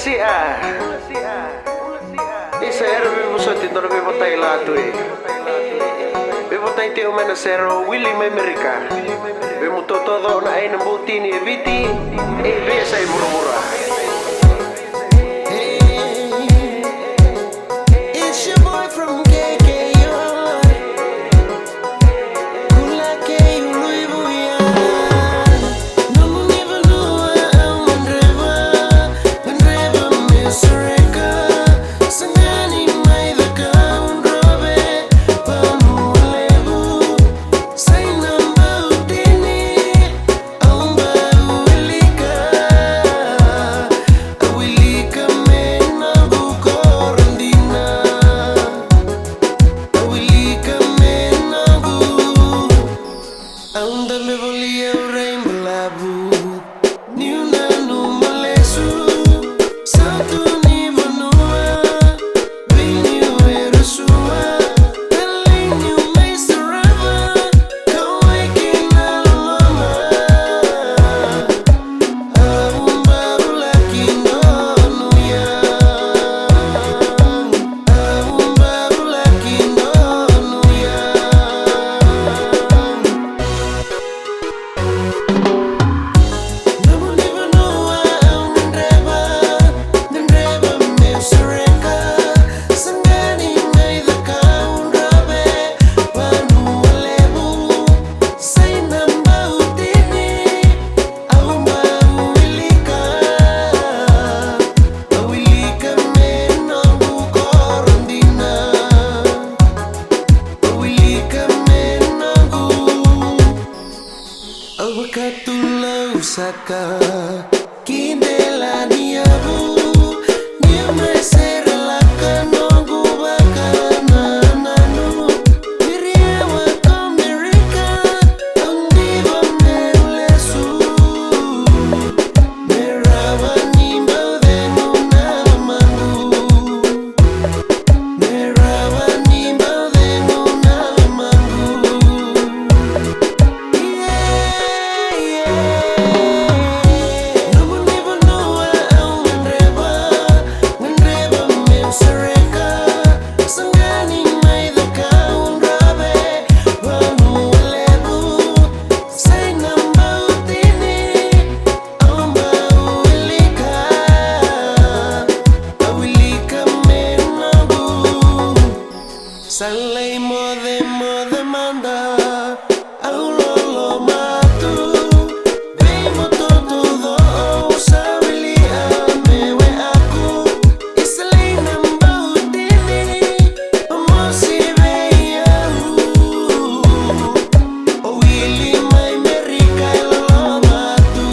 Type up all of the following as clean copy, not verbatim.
Isa era vivo sottito vivo tai lato vivo tai te o mena sero Willy mai America vivo todo na Naboutini e viti e vesa e murmura. It's your boy from K.K.U. K.K.U. No one even knew I'm Andreva, Mr. Reka. Sangani mai the count robe, Pamu lebu. Say Naboutini, Aumba Wilika mena bukorandina. Wilika mena bu. Aunda me volia o rainbow labu. Niuna no malesu. Santo nivo noa. Vinho era sua. Pelinho me serava. Kawai kina lama. Aumba bulaki no nuya. Aumba bulaki no nuya. No one even knew I'm Andreva, Mr. Reka. Sangani mai the count robe, Panu lebu. Say Naboutini, Aumba Wilika mena bukorandina. Wilika mena bu. Awakatula usaka kindela niabu niame seralaka nongu bakana nanu Viriwa America Andiva merulesu Merawa nimba venu nalamangu Merawa nimba venu nalamangu. No one even knew I'm Andreva, Mr. Reka. Sangani mai the count robe, Pamu lebu. Say Naboutini, Aumba Wilika mena bu. Salei mode manda. Aulolo matu. Vemo todo sabili amewe aku. Isalei Naboutini, Omosi veiau. O Willy mai America lolo matu.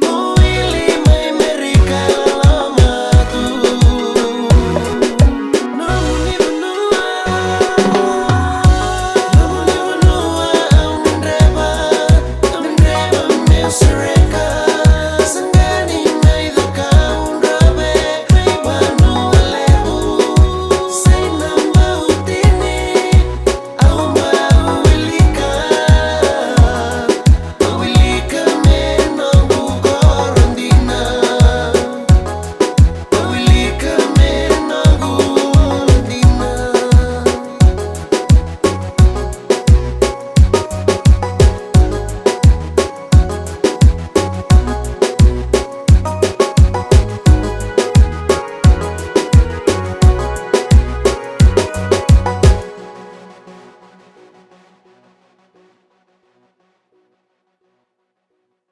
O Willy mai America lolo matu. No one even knew I'm Andreva, Mr.